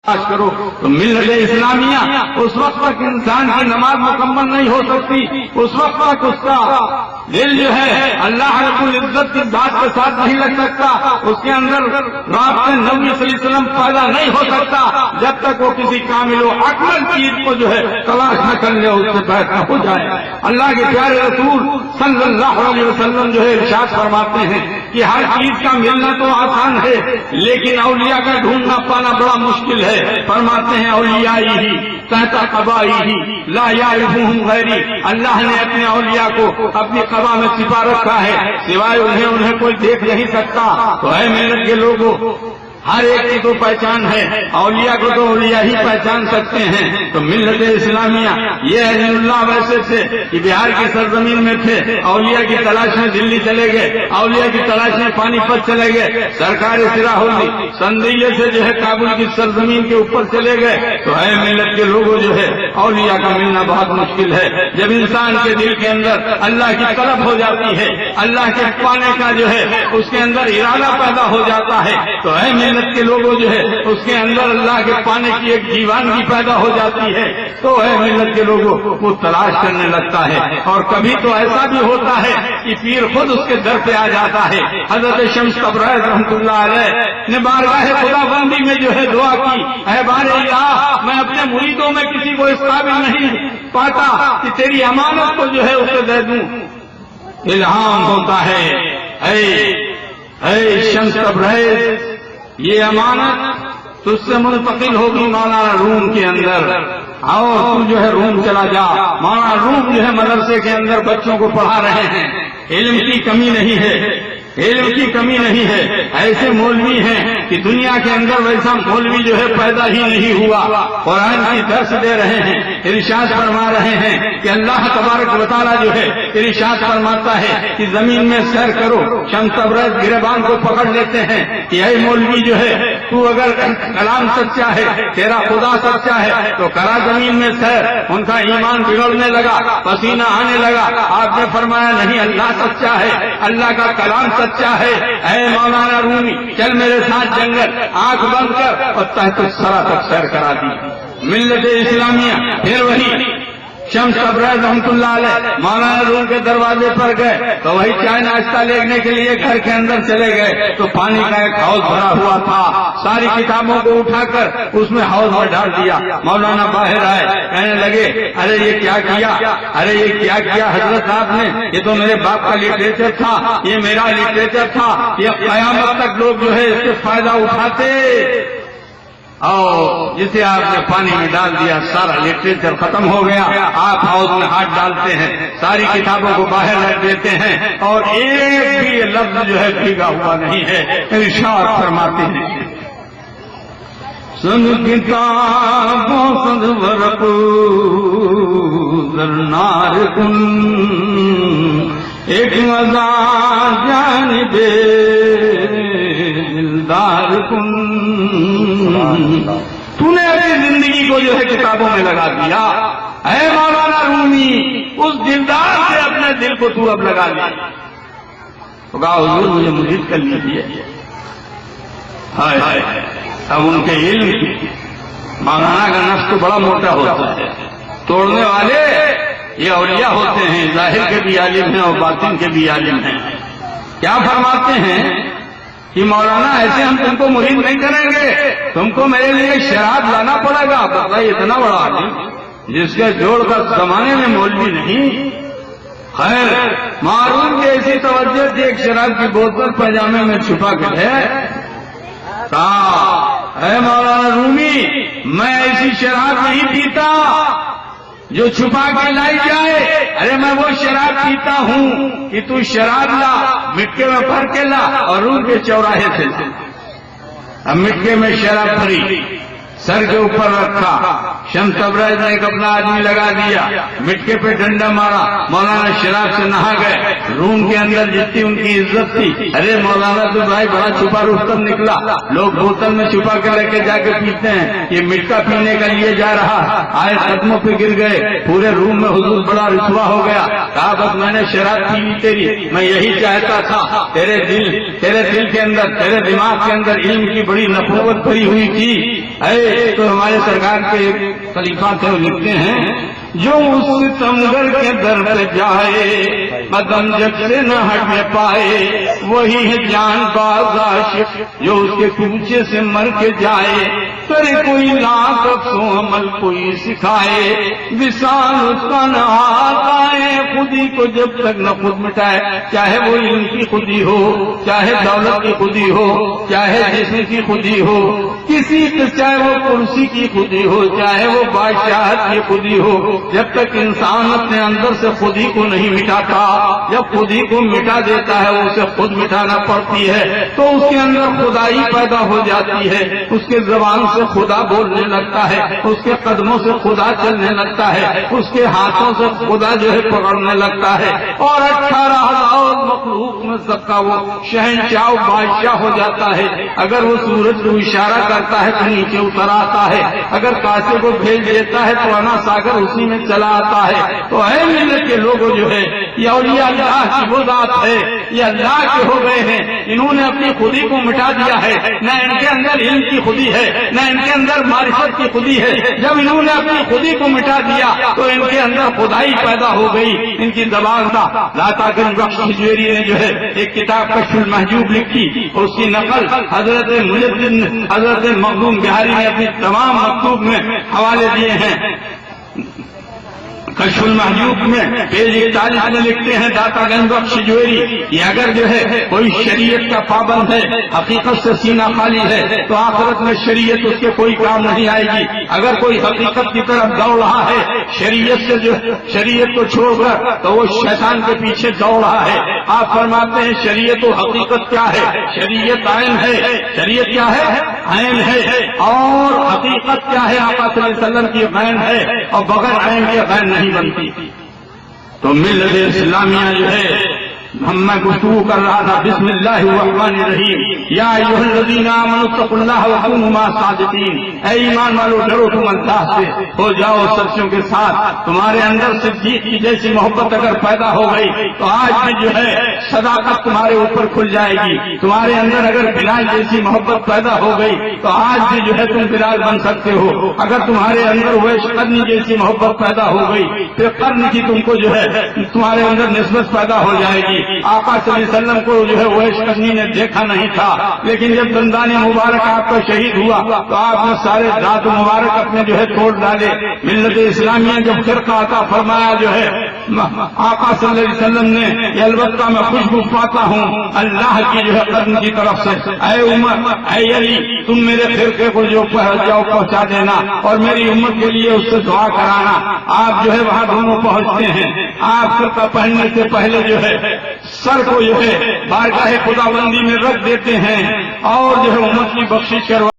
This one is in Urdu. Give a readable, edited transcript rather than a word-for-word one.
کرو تو ملت اسلامیہ اس وقت تک انسان کی نماز مکمل نہیں ہو سکتی، اس وقت تک اس کا دل جو ہے اللہ رب العزت کی ذات کے ساتھ نہیں لگ سکتا، اس کے اندر رابطہ نبی صلی اللہ علیہ وسلم پیدا نہیں ہو سکتا جب تک وہ کسی کامل و اکمل چیز کو جو ہے تلاش نہ کر لے، اس سے بیٹھا ہو جائے۔ اللہ کے پیارے رسول صلی اللہ علیہ وسلم جو ہے ارشاد فرماتے ہیں کہ ہر چیز کا ملنا تو آسان ہے لیکن اولیاء کا ڈھونڈنا پانا بڑا مشکل ہے۔ فرماتے ہیں اولیاء ہی تحت قبائی ہی لا یعرفہم غیری، اللہ نے اپنے اولیاء کو اپنی قبا میں چھپا رکھا ہے، سوائے انہیں کوئی دیکھ نہیں سکتا۔ تو اے ملت کے لوگوں، ہر ایک کی تو پہچان ہے، اولیاء کو تو اولیاء ہی پہچان سکتے ہیں۔ تو ملت اسلامیہ یہ عزیز اللہ ویسے تھے کہ بہار کی سرزمین میں تھے، اولیاء کی تلاش میں دلی چلے گئے، اولیاء کی تلاش میں پانی پت چلے گئے، سرکار سراہولی سندیلے سے جو ہے کابل کی سرزمین کے اوپر چلے گئے۔ تو اے ملت کے لوگوں، جو ہے اولیاء کا ملنا بہت مشکل ہے۔ جب انسان کے دل کے اندر اللہ کی طلب ہو جاتی ہے، اللہ کے پانے کا جو ہے اس کے اندر ارادہ پیدا ہو جاتا ہے، تو اے ملت کے لوگوں جو ہے اس کے اندر اللہ کے پانے کی ایک دیوانگی پیدا ہو جاتی ہے، تو اے ملت کے لوگوں وہ تلاش کرنے لگتا ہے۔ اور کبھی تو ایسا بھی ہوتا ہے کہ پیر خود اس کے در پہ آ جاتا ہے۔ حضرت شمس تبریز رحمۃ اللہ علیہ نے بارگاہ خدا بندی میں جو ہے دعا کی، اے بار الہ، میں اپنے مریدوں میں کسی کو اس قابل نہیں پاتا کہ تیری امانت کو جو ہے اسے دے دوں۔ الہام ہوتا ہے، اے شمس تبریز، یہ امانت تجھ سے منتقل ہوگی مولانا روم کے اندر، آؤ تو جو ہے روم چلا جا۔ مولانا روم جو ہے مدرسے کے اندر بچوں کو پڑھا رہے ہیں، علم کی کمی نہیں ہے، علم کی کمی نہیں ہے۔ ایسے مولوی ہیں کہ دنیا کے اندر ویسا مولوی جو ہے پیدا ہی نہیں ہوا، قرآن کی درس دے رہے ہیں، ارشاد فرما رہے ہیں کہ اللہ تبارک و تعالیٰ جو ہے ارشاد فرماتا ہے کہ زمین میں سیر کرو، شمس تبریز گریبان کو پکڑ لیتے ہیں کہ اے مولوی جو ہے تو اگر کلام سچا ہے، تیرا خدا سچا ہے تو کرا زمین میں سیر۔ ان کا ایمان بگڑنے لگا، پسینہ آنے لگا۔ آپ نے فرمایا نہیں، اللہ سچا ہے، اللہ کا کلام سچا ہے۔ اے مولانا رومی، چل میرے ساتھ جنگل، آنکھ بند کر اور تحت الثری تک سیر کرا دی۔ ملت اسلامیہ پھر وہی شمس تبریز رحمۃ اللہ علیہ مولانا روم کے دروازے پر گئے تو وہی چائے ناشتہ لینے کے لیے گھر کے اندر چلے گئے تو پانی کا ایک حوض بھرا ہوا تھا، ساری کتابوں کو اٹھا کر اس میں حوض میں ڈال دیا۔ مولانا باہر آئے، کہنے لگے ارے یہ کیا کیا، ارے یہ کیا کیا حضرت صاحب نے، یہ تو میرے باپ کا لٹریچر تھا، یہ میرا لٹریچر تھا، یہ قیامت تک لوگ جو ہے اس سے فائدہ اٹھاتے، اور جسے آپ نے پانی میں ڈال دیا سارا لٹریچر ختم ہو گیا۔ آپ حوض میں ہاتھ ڈالتے ہیں، ساری کتابوں کو باہر رکھ دیتے ہیں اور ایک بھی لفظ جو ہے بھیگا ہوا نہیں ہے۔ ارشاد فرماتے ہیں سن کتابوں سن ورق زرنار کن ایک مزا جانب دلدار کن، تو نے اپنی زندگی کو جو ہے کتابوں میں لگا دیا۔ اے مولانا رومی، اس دلدار سے اپنے دل کو تو اب لگا لیا۔ تو کہا حضور مجھے مرید کر لیجیے۔ ہائے اب ان کے علم کی مولانا کا نفس تو بڑا موٹا ہوتا ہے، توڑنے والے یہ اولیاء ہوتے ہیں، ظاہر کے بھی عالم ہیں اور باطن کے بھی عالم ہیں۔ کیا فرماتے ہیں کہ مولانا ایسے ہم تم کو مرید نہیں کریں گے، تم کو میرے لیے شراب لانا پڑے گا۔ بتائیے اتنا بڑا عالم جس کے جوڑ کا زمانے میں مولوی نہیں۔ خیر معروف کی ایسی توجہ تھی، ایک شراب کی بوتل پاجامے میں چھپا کے ہے، کہا اے مولانا رومی، میں ایسی شراب نہیں پیتا جو چھپا کے لائی جائے، ارے میں وہ شراب پیتا ہوں کہ تو شراب لا، مٹکے میں بھر کے لا اور روم کے چوراہے سے اب مٹکے میں شراب بھری، سر کے اوپر رکھا، شمس تبریز نے ایک اپنا آدمی لگا دیا، مٹکے پہ ڈنڈا مارا، مولانا شراب سے نہا گئے۔ روم کے اندر جتنی ان کی عزت تھی، ارے مولانا تو بھائی بڑا چھپا رستم نکلا، لوگ بوتل میں چھپا کے لے کے جا کے پیتے ہیں، یہ مٹکا پینے کا لیے جا رہا، آئے قدموں پہ گر گئے، پورے روم میں حضور بڑا رسوا ہو گیا۔ کہا بس میں نے شراب پی لی تیری، میں یہی چاہتا تھا، تیرے دل کے اندر، تیرے دماغ کے اندر علم کی بڑی نفوت بھری ہوئی تھی، تو ہمارے سرکار کے خلیفہ تھے، وہ لکھتے ہیں جو اس ستمگر کے در پہ جائے قدم جب سے نہ ہٹنے پائے، وہی ہے جان باز عاشق جو اس کے کوچے سے مر کے جائے، کرے کوئی لاکھ افسوں عمل کوئی سکھائے، وصال اس کا نہ آتا ہے خودی کو جب تک نہ خود مٹائے، چاہے وہ علم کی خودی ہو، چاہے دولت کی خودی ہو، چاہے جسم کی خودی ہو، کسی کے چاہے وہ کرسی کی خودی ہو، چاہے وہ بادشاہت کی خودی ہو، جب تک انسان اپنے اندر سے خودی کو نہیں مٹاتا، جب خودی کو مٹا دیتا ہے اسے خود مٹانا پڑتی ہے، تو اس کے اندر خدائی پیدا ہو جاتی ہے، اس کے زبان سے خدا بولنے لگتا ہے، اس کے قدموں سے خدا چلنے لگتا ہے، اس کے ہاتھوں سے خدا جو ہے پکڑنے لگتا ہے، اور 18,000 مخلوق میں سب کا وہ شہنشاہ بادشاہ ہو جاتا ہے۔ اگر وہ سورج کو اشارہ کرتا ہے تو نیچے اتر آتا ہے، اگر کاسے کو بھیج دیتا ہے تو انا ساگر اسی میں چلا آتا ہے۔ تو اے ملت کے لوگوں جو ہے یہ اولیاء اللہ کی وہ ذات ہے، یہ اللہ کے ہو گئے ہیں، انہوں نے اپنی خودی کو مٹا دیا ہے، نہ ان کے اندر علم کی خودی ہے، نہ ان کے اندر معرفت کی خودی ہے۔ جب انہوں نے اپنی خودی کو مٹا دیا تو ان کے اندر خدائی پیدا ہو گئی۔ ان کی زبان کا داتا گنج بخش کھجویری نے جو ہے ایک کتاب کشف المحجوب لکھی، اور اس کی نقل حضرت مجدد حضرت مخدوم بہاری نے اپنی تمام مکتوب میں حوالے دیے ہیں۔ کشف المحجوب میں پیج 41 میں لکھتے ہیں داتا گنج بخش کھجویری کہ اگر جو ہے کوئی شریعت کا پابند ہے، حقیقت سے سینہ خالی ہے، تو آخرت میں شریعت اس کے کوئی کام نہیں آئے گی۔ اگر کوئی حقیقت کی طرف دوڑ رہا ہے، شریعت سے جو شریعت کو چھوڑ کر، تو وہ شیطان کے پیچھے دوڑ رہا ہے۔ آپ فرماتے ہیں شریعت و حقیقت کیا ہے؟ شریعت عین ہے۔ شریعت کیا ہے؟ عین ہے۔ اور حقیقت کیا ہے؟ آقا صلی اللہ علیہ وسلم کی عین ہے، اور بغیر عین کے عین نہیں بنتی۔ تو ملت اسلامیہ جو ہے میں گفتگو کر رہا تھا، بسم اللہ الرحمن الرحیم، یا ایھا الذین آمنوا اتقوا اللہ وکونوا مع الصادقین، اے ایمان والو ڈرو تم اللہ سے، ہو جاؤ سچوں کے ساتھ۔ تمہارے اندر صدیق کی جیسی محبت اگر پیدا ہو گئی تو آج بھی جو ہے صداقت تمہارے اوپر کھل جائے گی۔ تمہارے اندر اگر بلال جیسی محبت پیدا ہو گئی تو آج بھی جو ہے تم بلال بن سکتے ہو۔ اگر تمہارے اندر اویس قرنی جیسی محبت پیدا ہو گئی پھر قرن کی تم کو جو ہے تمہارے اندر نسبت پیدا ہو جائے گی۔ آقا صلی اللہ علیہ وسلم کو جو ہے اویس قرنی نے دیکھا نہیں تھا، لیکن جب دندان مبارک آپ کا شہید ہوا تو آپ نے سارے دانت مبارک اپنے جو ہے توڑ ڈالے۔ ملت اسلامیہ جب فرقہ عطا فرمایا جو ہے آقا صلی اللہ علیہ وسلم نے یہ البتہ میں خوشبو پاتا ہوں اللہ کی جو ہے قرن کی طرف سے، اے امت اے علی تم میرے فرقے کو جو جاؤ پہنچا دینا اور میری امت کے لیے اس سے دعا کرانا۔ آپ جو ہے وہاں دونوں پہنچتے ہیں، آپ فرقہ پہننے سے پہلے جو ہے سر کو جو ہے بارگاہ خداوندی میں رکھ دیتے ہیں اور جو ہے امت کی بخشش کروا